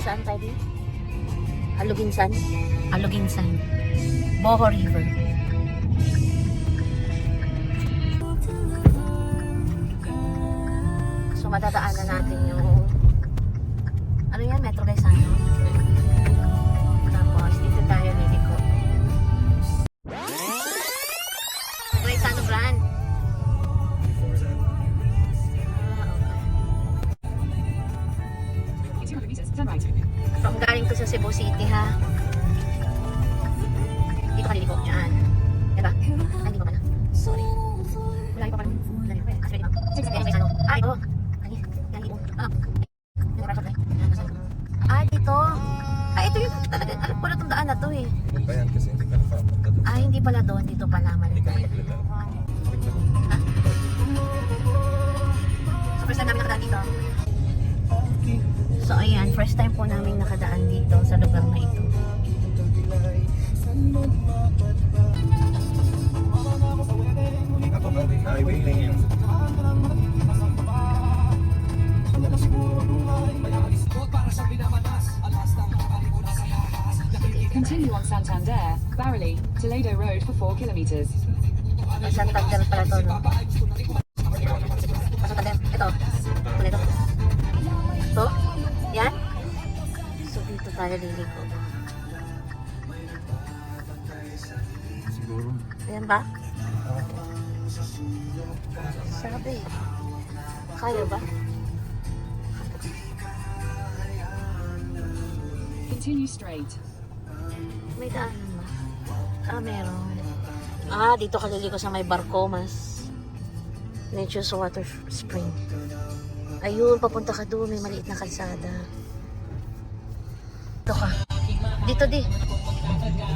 saan tayo dito? Aluginsan? Aluginsan. Boho River. So madadaanan natin yung ano yan? Metro Quezano. Tapos dito tayo liliko. Quezano brand. So, kung galing to sa Cebu City, ha? Dito ka liliko. Yan. Diba? Ay, hindi pa pala. Sorry. Wala pa pala. Actually, ah, ito. Yan, ito. Ah, dito. Ah, ito yung talaga. Alam ko na itong daan na to, eh. Hindi pa yan kasi hindi ka nakapunta doon. Ah, hindi pala doon. Dito pala. Hindi ka Mali. nakakilala. So, first time namin nakadaan dito. So, ayan. First time po namin nakadaan dito sa lugar na ito. Ako ba? Highway lang yan. Continue on Santander, Barrelly, Toledo Road for 4 kilometers. Isang tagdal pala to, no? Pasok tagdal. Ito. Ito. Ito. Yan. So, dito tayo liliko. Siguro. Ayan ba? Sabi. Kaya ba? Continue straight. May daanan ba? Ah, meron. Ah, dito ka liliko sa may Barcomas. Nature's Water Spring. Ayun, papunta ka doon. May maliit na kalsada. Dito ka. Dito di.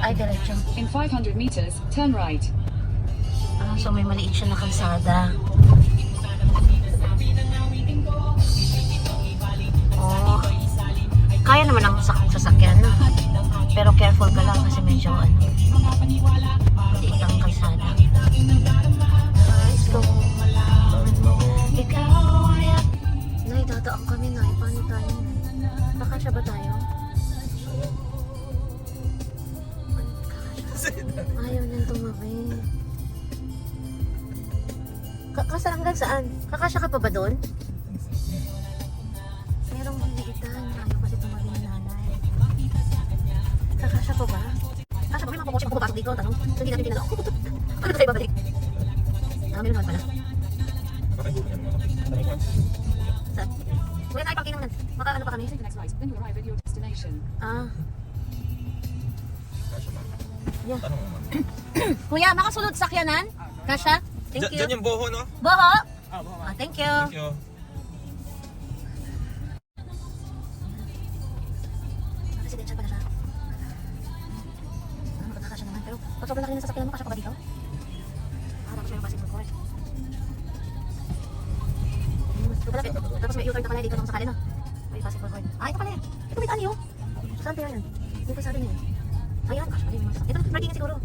Ay, diretso. In 500 meters, turn right. Ah, so may maliit siya na kalsada. Oh. Kaya naman ang sasakyan na. Pero careful ka lang kasi medyo ano. Maliit lang ang kalsada. Let's go. Ikaw, yeah. Nay, dadaan kami, Nay. Paano tayo? Nakasya ba tayo? Ayaw niyang tumabi. Hanggang saan? Kakasya ka pa ba doon? Merong liliitan. Ayaw kasi tumabi ng nanay. Kakasya pa ba? Kakasya pa ba? May mga pumukosya pa pumapasok dito. Tanong. So, hindi natin tinanong. Ano ba tayo babalik? Ah, meron naman pala. Saan? Wala tayo pagkinang nan. Maka ano pa kami? Take the next right, then you arrive at your destination. Ah. Yeah. Tanong mo man. Kuya, makasunod sakyanan? Kasha? Thank you. Diyan yung boho, no? Boho? Ah, thank you. Thank you. Residential pala siya. Nakakasya naman. Pero pag sobrang laki na sasakyan mo, kasya pa ba dito? Ah, tapos may basketball court. Tapos may U-turn na pala dito lang sa kalina. May basketball court. Ah, ito pala yan. Ito may tali, oh. Saan tayo yan? Dito sa atin yan. Ayan, gosh, ayun yung mga sasakyan. Ito, parking na siguro.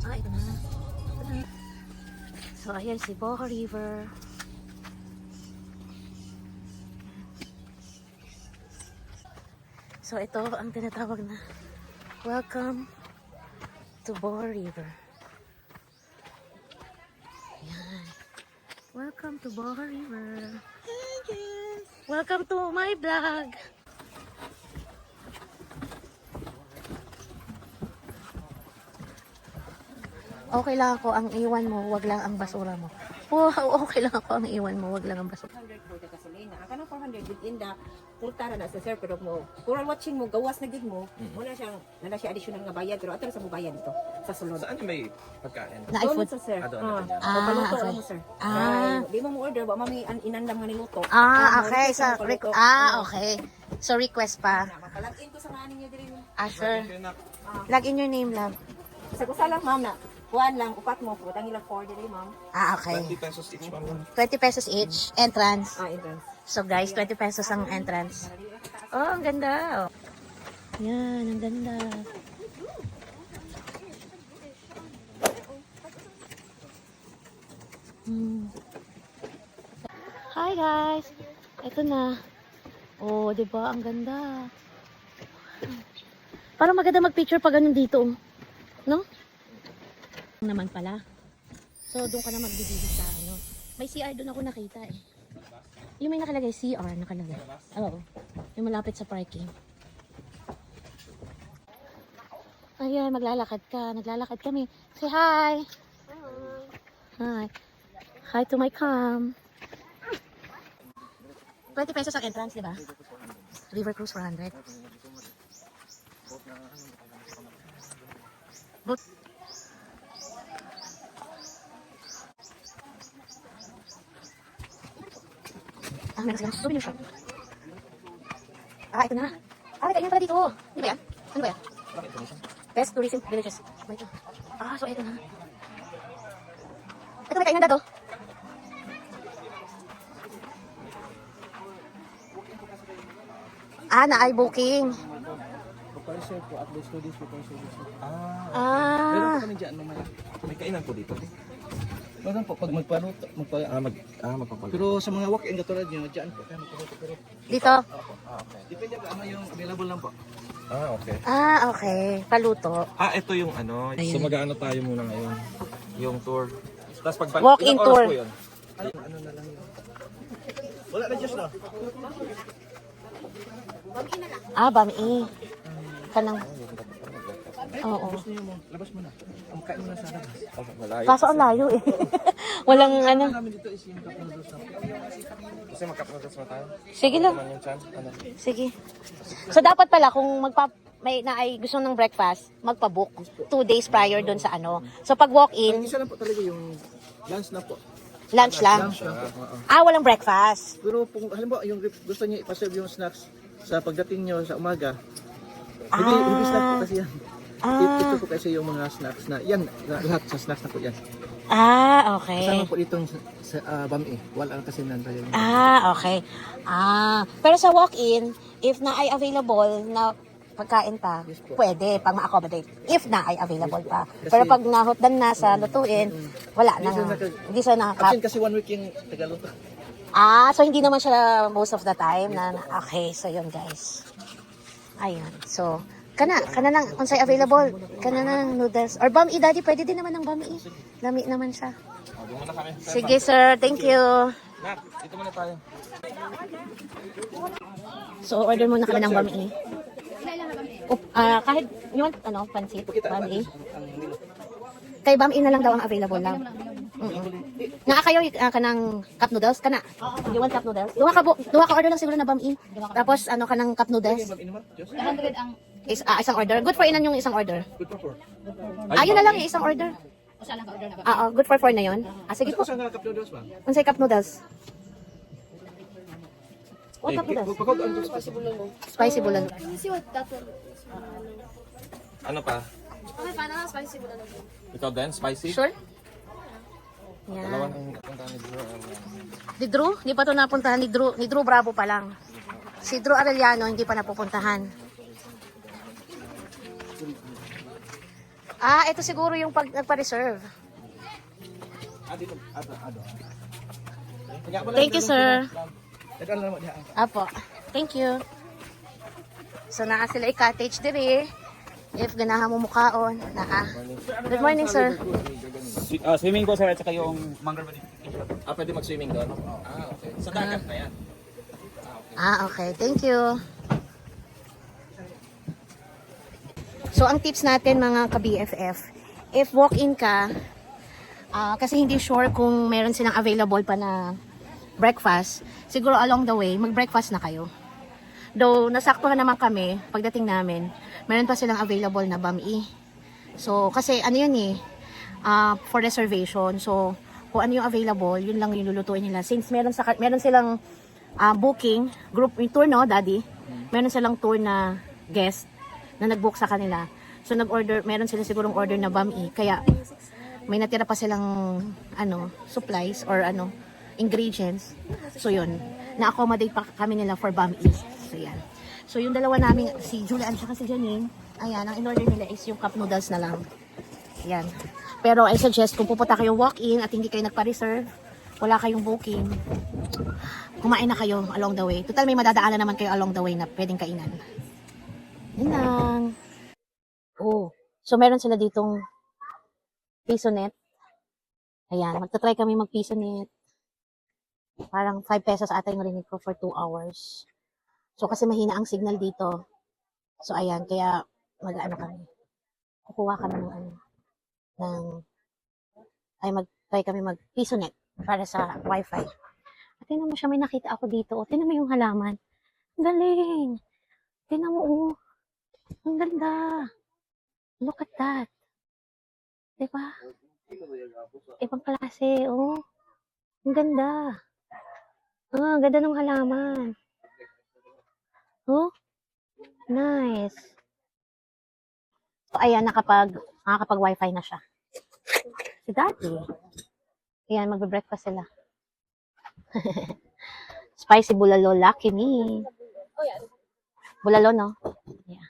Ah, ito na. Ito na. So, ayan si Boho River. So, ito ang tinatawag na welcome to Boho River. Ayan. Welcome to Boho River. Welcome to my vlog. Okay lang ako ang iwan mo, wag lang ang basura mo. Wow, okay lang ako ang iwan mo, wag lang ang basura. 400 for the gasolina. Kanang 400 within the pultara na sa sir pero mo. Kung watching mo gawas na gid mo, wala siyang wala siya additional nga bayad pero ato sa mo bayad dito sa sulod. Saan yung may pagkain? Na Doon iFood. sa sir. Ah, doon, Ah, doon. papaluto okay. mo sir. Ah. Di mo order ba mami inandam nga niluto. Okay. Okay. So, request pa. Mapalagin ko sa nga ninyo diri. Ah, sir. Thank you, nak. Log in your name, love. Sa kusa lang ma'am na. Kuan lang upat mo ko tangi lang 4 diri ma'am. Ah, okay. 20 pesos each, ma'am. 20 pesos each. Entrance. Ah, entrance. So, guys, 20 pesos ang entrance. Oh, ang ganda. Oh. Yan, ang ganda. Hi guys. Ito na. Oh, 'di ba? Ang ganda. Parang maganda mag-picture pag ganun dito. No? Naman pala. So, doon ka na magbibigay sa ano. May CR doon ako nakita eh. Yung may nakalagay, CR nakalagay. Oo. Yung malapit sa parking. Ayan, maglalakad ka. Naglalakad kami. Say hi! Hi. Hi to my cam. 20 pesos ang entrance, di ba? River Cruise 400. Boat. Ah, meron silang souvenir shop. Ah, ito na. Ah, may kainan pala dito. Di ba yan? Ano ba yan? Best tourism villages. Ba ito? Ah, so ito na. Ito may kainan dato. Ah, na-eye booking. Pagpa-reserve po at least 2 days before service. Meron Ah. po kami dyan. May kainan po dito. Meron po, pag magpaluto, magpapaluto. Pero sa mga walk-in katulad nyo, dyan po tayo magpaluto. Pero Dito. Okay. depende po ano yung available lang po. Okay. Ah, okay. Paluto. Ito yung ano. Ayun. So mag-ano tayo muna ngayon. Yung tour. Tapos pag Walk-in ilang oras tour. po yun? Wala na Diyos na. Ah, bami. Kanang. Oo. Gusto nyo mo, labas mo na. Ang kain mo na sa labas. Malayo. Kaso ang layo eh. Walang ano. Namin dito is yung kapanodos na. Kasi magkaproduce mo tayo. Sige lang. Naman yung chan. Ano? Sige. So dapat pala kung may na ay gusto ng breakfast, magpa-book 2 days prior doon sa ano. So pag Ang walk-in, isa lang po talaga yung lunch na po. lunch lang. Lunch lang po. Oo. Ah, walang breakfast. Pero kung halimbawa yung gusto niyo ipaserve yung snacks sa pagdating nyo sa umaga, Ah. hindi snack po kasi yan. Ah. Ito po kasi yung mga snacks na, yan, lahat sa snacks na po yan. Ah, Kasama okay. po itong sa BAMI. Wala kasi nanda yun. Ah, okay. Ah, pero sa walk-in, if na ay available na pagkain pa, Yes po. pwede pang ma-accommodate. If na ay available pa. Kasi- Pero pag nahotdan na sa lutuin, wala na. Hindi siya nakaka... Actually kasi 1 week yung Tagalog. Ah, so hindi naman siya most of the time na okay, so yun guys. Ayun. So, kana lang unsay available. Kana ng noodles or bami daddy, pwede din naman ng bami. Lami naman siya. Doon muna kami. Sige sir, thank you. Nak, dito muna tayo. So order muna kami ng bami. Kahit yung ano, pansit, bami. Kay bami na lang daw ang available lang. Naa kayo kanang cup noodles kana. You want cup noodles? Duha ka order lang siguro na bami. Tapos ano kanang cup noodles? 100 ang Isang order. Good for inan yung isang order. Good for 4. Ayun na lang yung isang order. usa lang ka order na ba? Oo, good for 4 na yun. Sige po. Saan nga cup noodles ba? Unsay cup noodles? What cup noodles? Pagkod ang Spicy bulalo. Ano pa? Okay, paano na spicy bulalo? Ikaw din? Spicy? Sure? Dalawa Yan. ng punta ni Drew. Ni Drew? Hindi pa ito napuntahan ni Drew. Ni Drew Bravo pa lang. Si Drew Arellano hindi pa napupuntahan. Ah, ito siguro yung nagpa-reserve. dito. Thank you, sir. Tagal na mo diha. Apo. Thank you. So, naa sila i-cottage diri. If ganahan mo mukaon. Naa. Good morning, sir. Swimming po sir at saka yung mangrove. Pwede mag-swimming doon? Okay. Sa dagat na yan. Ah, okay. Thank you. So, ang tips natin mga ka-BFF, if walk-in ka, kasi hindi sure kung meron silang available pa na breakfast, siguro along the way, mag-breakfast na kayo. Though, nasaktuhan naman kami, pagdating namin, meron pa silang available na bami. So, kasi ano yun for reservation. So, kung ano yung available, yun lang yung lulutuin nila. Since meron silang booking, group tour, no, daddy? Meron silang tour na guest na nag-book sa kanila. So, meron sila sigurong order na bami. Kaya, may natira pa silang, supplies or ingredients. So, yun. Na-accommodate pa kami nila for bami. So, yan. So, yung dalawa namin, si Julian at si Janine, ayan, ang in-order nila is yung cup noodles na lang. Yan. Pero, I suggest, kung pupunta kayong walk-in at hindi kayo nagpa-reserve, wala kayong booking, kumain na kayo along the way. Total, may madadaanan naman kayo along the way na pwedeng kainan. Yun lang. Oh. So, meron sila ditong piso net. Ayan, magta-try kami mag-piso net. Parang 5 pesos ata yung rinig ko for 2 hours. So, kasi mahina ang signal dito. So, ayan, kaya mag-ano kami. Kukuha kami ng mag-try kami mag-piso net para sa wifi. At tingnan mo siya, may nakita ako dito. O, tingnan mo yung halaman. Ang galing. Tingnan mo, oh. Ang ganda. Look at that. Diba? Ibang klase, oh. Ang ganda. Ah, ang ganda ng halaman. Oh, nice. So, ayan, nakakapag-wifi na siya. Si Daddy. Ayan, magbe-breakfast sila. Spicy bulalo, lucky me. Bulalo, no? Yeah.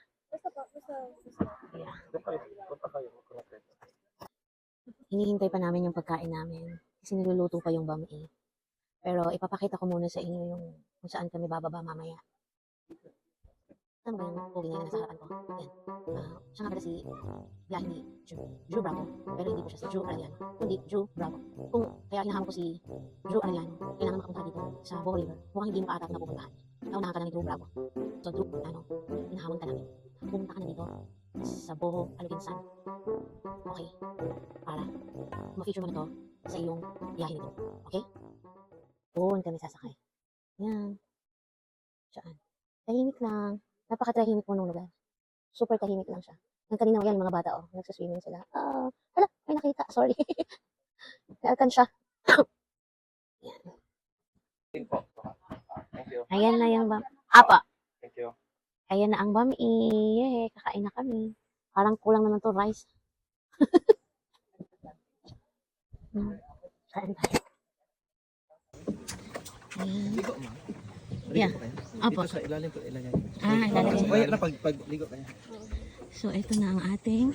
Yeah. Hinihintay pa namin yung pagkain namin. Kasi niluluto pa yung bami. Pero ipapakita ko muna sa inyo yung kung saan kami bababa mamaya. Ano ba yung pogi na nasa harapan ko? Yan. Siya nga pala si biyahe ni Drew Bravo. Pero hindi po siya si Drew Arellano. Kundi Drew Bravo. Kung kaya hinahamon ko si Drew Arellano, kailangan makapunta dito sa Boho River. Mukhang hindi mo pa ata ako napupuntahan. Naunahan ka na ni Drew Bravo. So Drew, hinahamon ka namin. Pumunta ka na dito sa Boho Aluginsan. Okay? Para ma-feature mo na to sa iyong biyahe nito. Okay? Doon kami sasakay. Yan. Saan? Tahimik lang. Napaka-tahimik mo nung lugar. Super tahimik lang siya. Yung kanina yan, mga bata, oh. Nagsaswimming sila. Hala, may nakita. Sorry. Nalkan siya. Yan. Thank you. Ayan na yung bam. Apa. Thank you. Ayan na ang bami. Yay, kakain na kami. Parang kulang naman to rice. Kain tayo. Ayan. Ligo, ma'am. Yeah. Ligo kayo. Apo. Dito sa ilalim ko ilagay. Ilalagay. Kaya na pag ligo kayo. So, ito na ang ating.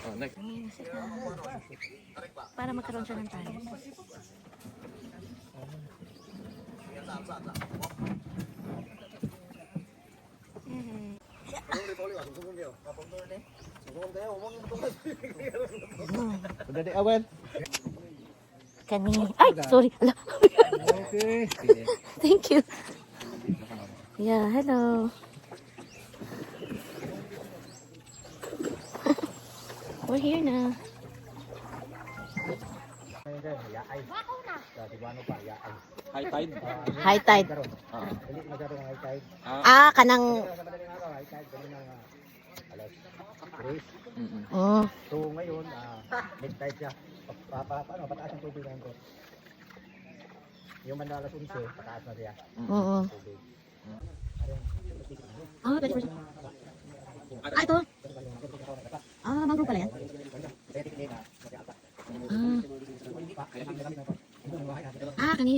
Oh, next. Ayan na sila. Para magkaroon siya ng time. Udah awan. Kani. Ay, sorry. Ala. Okay. Thank you. Yeah, hello. We're here na. High tide. High tide. Kanang. Oh. So ngayon, mid tide siya. Paano pataas ang tubig ngayon ko? Yung banda alas 11, pataas na siya. Oo. Pwede po siya. Ito. Mangrove pala yan. Kani.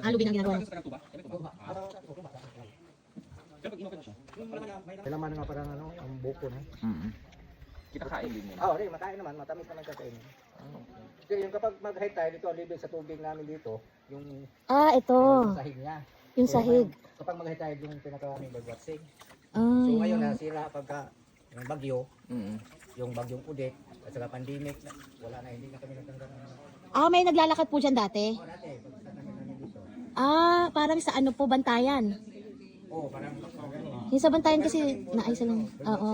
Lubin ang ginagawa. Kailan man nga parang ang buko na. Kita kain din yun. Di, makain naman, matamis naman siya kainin. Kasi yung kapag mag-high tide, ito, libre sa tubig namin dito, yung Ito. sahig niya. Yung sahig. Kapag mag-high tide, yung pinakaraming bird-watching. Ah, So ngayon yan. nasira pagka yung bagyo, yung bagyong Udit, at saka pandemic, wala na, hindi na kami nagtanggal. May naglalakad po dyan dati? Dati, pag namin dito. Parang sa ano po, Bantayan. Parang Yung sa Bantayan kasi, naayos lang. Oo.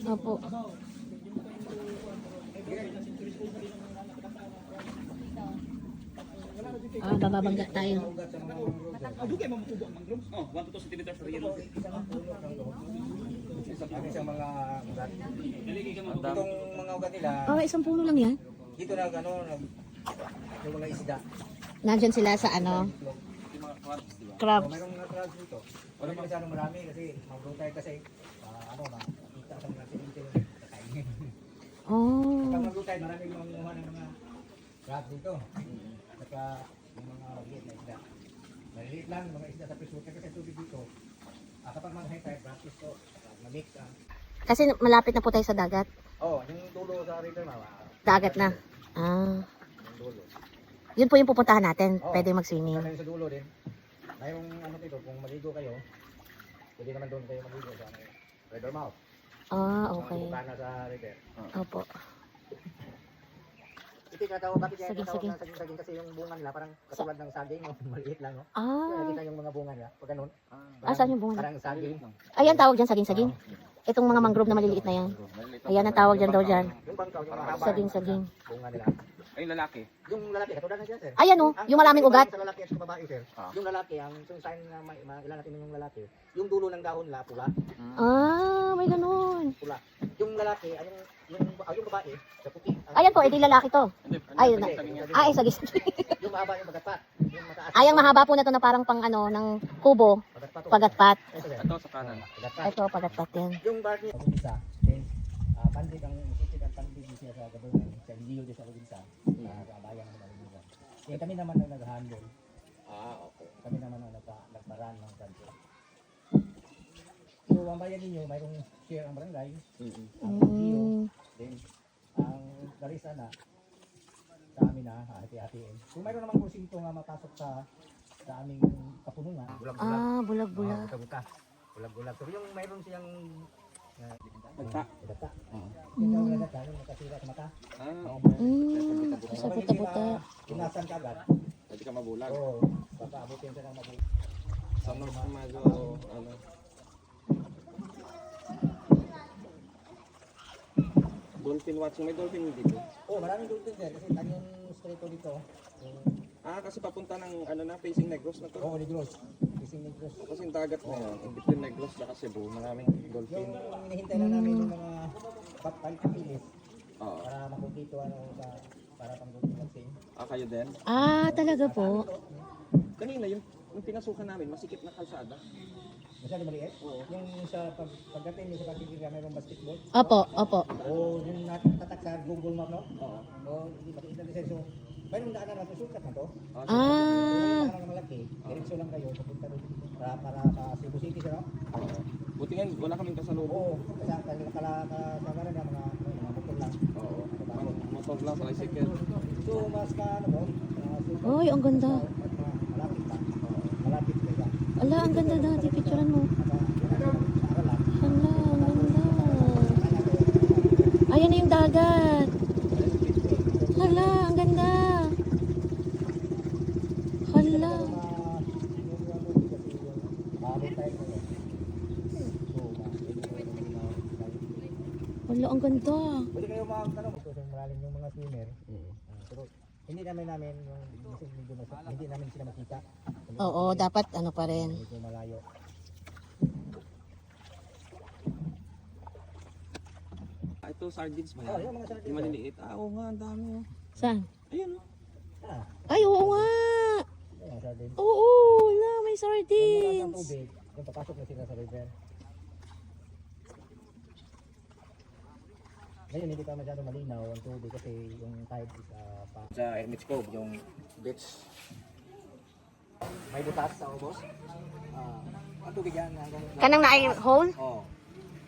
Opo. Bababangga tayo. Dugay mo makubo ang mangroves. 1 to 2 cm sa yellow. ano siyang mga ugat. Naligay ka mo. Itong mga ugat nila, Isang puno lang yan. dito yung mga isda. Nandyan sila sa ano, crabs. Mayroong mga crabs dito. Wala pa masyadong marami kasi mag-rotate kasi makita sa mga sininte yung kakainin. Kapag mag-rotate, marami manguha ng mga crabs dito. Saka yung mga maliit na isda. Maliliit lang, mga isda sa presuta kasi tubig dito. Kapag mag-high tide, practice to. Mag-mix Kasi malapit na po tayo sa dagat. yung dulo sa river, Dagat na. yung dulo. Yun po yung pupuntahan natin. Oo. Pwede mag-swimming. Kasi sa dulo din. Mayroong ano dito, kung maligo kayo, pwede naman doon kayo maligo sa ano, River Mouth. Ah, okay. Sa bukana sa river. Opo. Ito katawag, bakit yan Sige, katawag sige. ng saging-saging kasi yung bunga nila parang katulad ng saging, no? Maliit lang, no? Ah, Nakita yung mga bunga nila, pag ganun. saan yung bunga? Parang saging. Ayan, tawag dyan, saging-saging. Itong mga mangrove na maliliit na yan. Ayan ang tawag dyan daw dyan. Yung bangkaw, yung mahaba. Saging-saging. yung Bunga nila. Ay, lalaki. Yung lalaki, katulad na dyan, sir. Ayan o, yung maraming ugat. Sa lalaki at sa babae, sir. Ah. Yung lalaki, ang yung sign na ilan natin yung lalaki, yung dulo ng dahon nila, pula. Ah, may ganun. Pula. Yung lalaki, ay yung babae, sa puti. Ayan po, ito yung lalaki to. Ay, ay, sagis. Yung mahaba yung bagatpat. Yung mataas. Ay, ang mahaba po na to na parang pang ano, ng kubo. Bagatpat. Pagatpat. Ito, sir. Ito sa kanan. Bagatpat. Ito, pagatpat yan. Yung bar niya, isa, then, pandig ang isisip ang pandig siya sa gabungan, sa Liyo de sa Lubinsa, sa bayan ng Lubinsa. Eh, kami naman ang nag-handle. Okay. Kami naman ang nagparan ng kanto. So, ang bayan ninyo, mayroong share ang barangay, ang Liyo, then, ang Larissa na, sa amin na, hati-hatiin. Kung mayroon naman kursinto nga mapasok sa aming kapunungan, bulag-bulag. Ah, bulag-bulag. Buka-buka. Bulag-bulag. So, yung mayroon siyang Dagta. data. Ito ang data, yung nakasira sa mata. Sa puta-puta. Kinasan ka agad. Pwede ka mabulag. Oo. Baka abutin ka ng mabuti. Sa mas medyo, ano. Dolphin watching. May dolphin dito. Oo, maraming dolphin sir. Kasi Canyon Stretto dito. Kasi papunta ng ano na, facing Negros na to. Oo, Negros. Fishing Negros. Kasi yung dagat na yan, in between Negros at Cebu, maraming dolphin. Yung hinihintay na namin yung mga papilis Oo. para makumpleto ano para pang dolphin vaccine. Kayo din? Ah, talaga po. Kanina, yung pinasukan namin, masikip na kalsada. Masyado maliit? Oo. Yung sa pagdating nyo sa pagkikira, mayroong basketball. Opo, opo. Oo, yung natatak sa Google Map, no? Oo. Oo, hindi makikita din sir. So, mayroong daanan na susukat na to. Ah, Parang malaki, diretso lang kayo, papunta doon para Cebu City siya, no? Buti nga, wala kaming kasalubong. Oo, kasi kasagaran na mga motor lang. Oo. Motor lang, tricycle. So, mas ka, ano mo, Oy, ang ganda. mas malapit pa. Malapit pa ka. Ala, ang ganda dati. Picturean mo. Hala, ang ganda. Ayan na yung dagat. Hala, ang ganda. Hala. Hala, ang ganda. Pwede kayo magtanong kung malalim yung mga swimmer. Pero hindi namin yung hindi namin sila makita. Oo, dapat ano pa rin. Medyo malayo. Ito, sardines ba Oh, yan? yung mga sardines. Yung maliliit. Oo nga, ang dami. Saan? Ayun o. Ay, oo nga. Yung mga sardines. Oo, wala, may Yung mga sardines. tubig, yung papasok na sila sa river. Ngayon hindi pa masyado malinaw ang tubig kasi yung tide is sa Hermit's Cove, yung beach. May butas sa ubos. Ang tubig yan hanggang Kanang na ay hole? oh,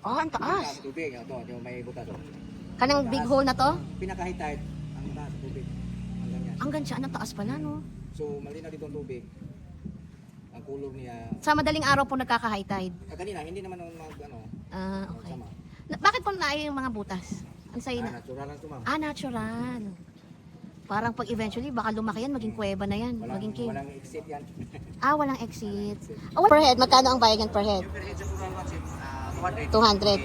Oh, ang taas. ang tubig ito, yung may butas. Oh. Kanang big hole na to? Pinaka-high tide ang taas sa tubig. Hanggang yan. Ang ganda, ang taas pala, no? So malinaw dito ang tubig. Ang kulog niya. Sa madaling araw po nagkaka-high tide. Kanina hindi naman Ah, okay. sama. Bakit po na yung mga butas? Ang sayo na. Natural lang ito, ma'am. Ah, natural. Parang pag eventually, baka lumaki yan, maging kuweba na yan, maging cave. Walang exit yan. Ah, walang exit. Oh, per head, magkano ang bayad yan per head? Per head sa Coral Watching, 200. 200.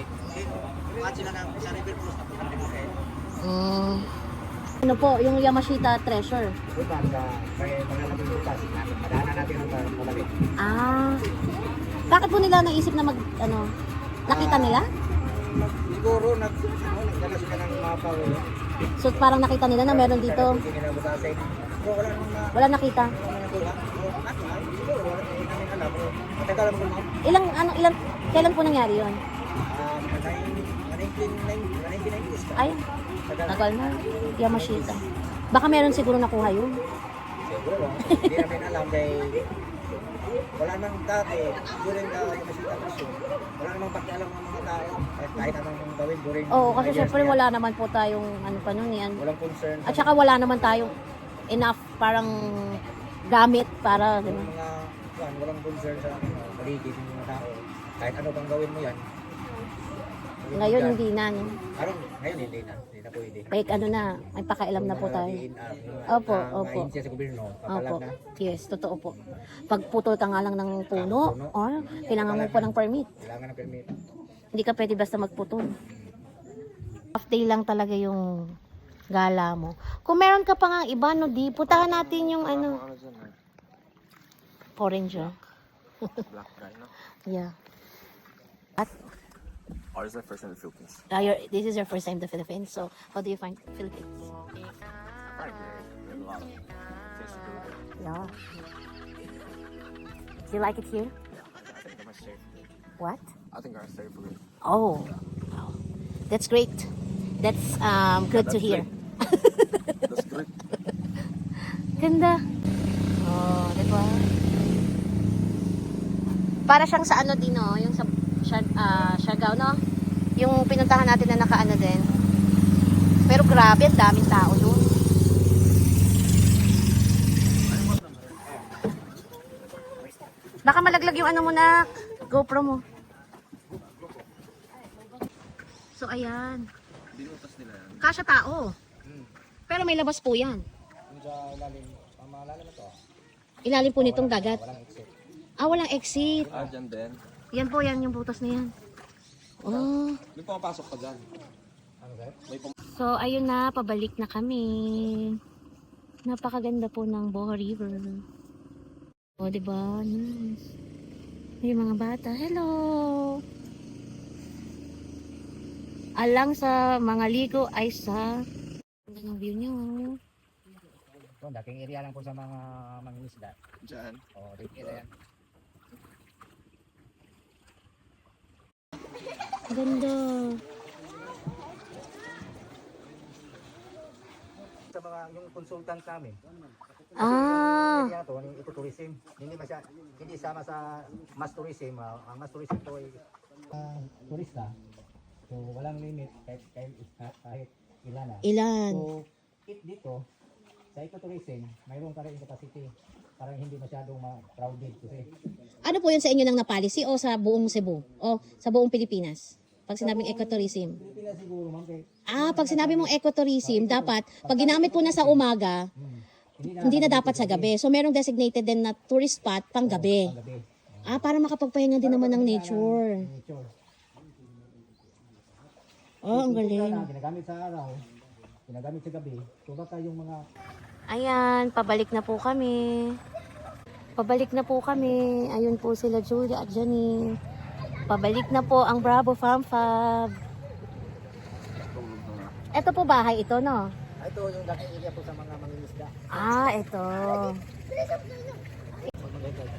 Watch sila ng sa River Cruise na 200 per head. Ano po, yung Yamashita Treasure? Doon ba, may mga labing butas. Madaanan natin ang pabalik. Ah. Bakit po nila naisip na nakita nila? Siguro, nagdala sila ng mapa. So parang nakita nila na meron dito. Hindi nila butasin. Pero wala namang Wala nakita. nakuha. Siguro, wala namin alam. Matagal lang kung Kailan po nangyari yun? 1990s. Ay, tagal na. Yamashita. Baka meron siguro nakuha yun. Siguro, hindi namin alam dahil wala nang dati during the Yamashita Cruise. Wala namang pakialam ng mga tao kahit anong gawin during Oo, kasi years syempre na yan. wala naman po tayong ano pa nun yan. Walang concern. At saka wala naman tayong enough parang gamit para, Yung mga walang concern sa paligid ng mga tao. Kahit ano pang gawin mo yan. ngayon hindi na, no? Ngayon hindi na pwede. Kahit ano na, may pakailam na po tayo. Opo, opo. Mga sa gobyerno, Opo, papalag na. yes, totoo po. Pag putol ka nga lang ng puno, kailangan mo pa ng permit. Kailangan ng permit. Hindi ka pwede basta magputol. Half day lang talaga yung gala mo. Kung meron ka pa nga iba, no, di, putahan natin yung ano. Orange, oh. Black guy, no? Yeah. At, Or is that first in the Philippines? this is your first time in the Philippines, so how do you find Philippines? I agree. There's a lot of things to do there. Yeah. Do you like it here? Yeah, I think they're much safer. What? I think our safer. Oh, wow. That's great. That's good to that's hear. That's good. Ganda. Oh, diba? Para siyang sa ano din, no? Yung sa Siargao, no? Yung pinuntahan natin na nakaano din. Pero grabe, ang daming tao doon. Baka malaglag yung ano mo na GoPro mo. So, ayan. Binutas nila yan. Kasya tao. Pero may labas po yan. Kung sa ilalim, malalim na to. Ilalim po nitong dagat. Walang exit. Walang exit. Dyan din. Yan po, yan yung butas na yan. Oh. May pumapasok pa dyan. Ano sir? So, ayun na, pabalik na kami. Napakaganda po ng Boho River. O, diba? Nice. May mga bata. Hello! Alang sa mga ligo ay sa... Ganda ng view niyo. Ito, daking area lang po sa mga mangingisda. Dyan. O, daking area yan. Ganda. Sa mga, yung consultant namin. Ah! Area to, yung ecotourism. Hindi sama sa mass tourism. Ang mass tourism to ay turista. So, walang limit kahit ilan na. Ilan? So, dito, sa ecotourism, mayroon ka rin capacity. Parang hindi masyadong crowded kasi. Ano po yun sa inyo ng na-policy o sa buong Cebu? O sa buong Pilipinas? Pag sinabing ecotourism. Pilipinas siguro, ma'am, kay Pag sinabi mong ecotourism, dapat, pag ginamit po na sa umaga, hindi na dapat sa gabi. So, merong designated din na tourist spot pang gabi. gabi. Para makapagpahinga din naman ng nature. Nature. Oh, ang galing. Ginagamit sa araw, ginagamit sa gabi. So, baka yung mga Ayan, pabalik na po kami. Pabalik na po kami. Ayun po sila Julia at Janine. Pabalik na po ang Bravo Farm Fab. Ito po bahay ito, no? ito yung daking area po sa mga mangingisda. Ito.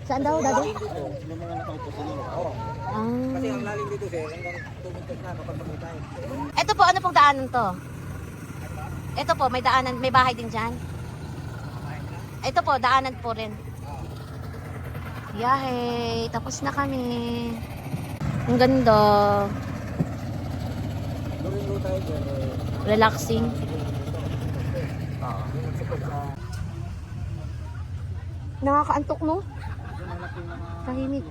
Saan daw, Daddy? Yung mga nakaupo sa nilo. Oo. Kasi ang lalim dito sir, hanggang 2 meters na kapag magkitay. Ito po, ano pong daanan to? Ito po, may daanan, may bahay din dyan. Ito po, daanan po rin. Yahe, tapos na kami. Ang ganda. Doon tayo dyan. Relaxing. Nakakaantok, no? Tahimik.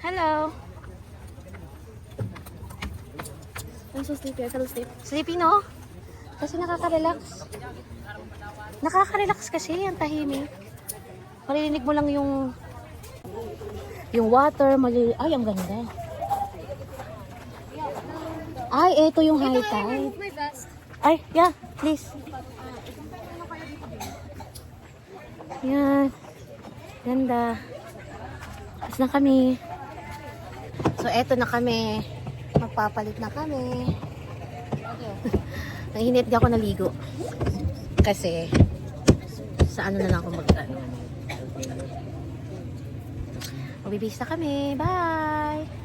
Hello. I'm so sleepy. I fell asleep. Sleepy, no? Kasi nakaka-relax. Nakaka-relax kasi. Ang tahimik. Maririnig mo lang yung water. Ay, ang ganda. Ay, ito yung high tide. Ay, yeah, please. Yan. Ganda. Tapos na kami. So, eto na kami. Magpapalit na kami. Nainit di ako naligo. Kasi, sa ano na lang ako mag-ano. Magbibis na kami. Bye!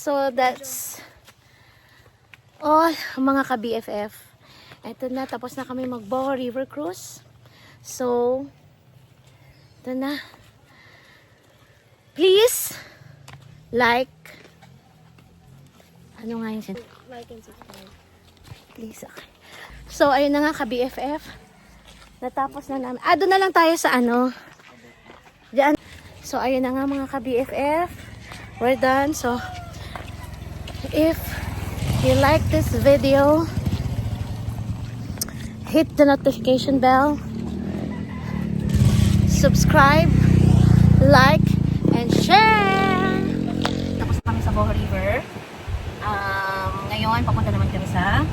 So that's all mga ka-BFF. Ito na, tapos na kami mag-Boho River Cruise. So, ito na. Please, like. Ano nga yung like and subscribe. Please, okay. So, ayun na nga ka-BFF. Natapos na namin. Doon na lang tayo sa ano. Diyan. So, ayun na nga mga ka-BFF. We're done. So, if you like this video, hit the notification bell, subscribe, like, and share! Tapos kami sa Boho River. Ngayon, papunta naman kami sa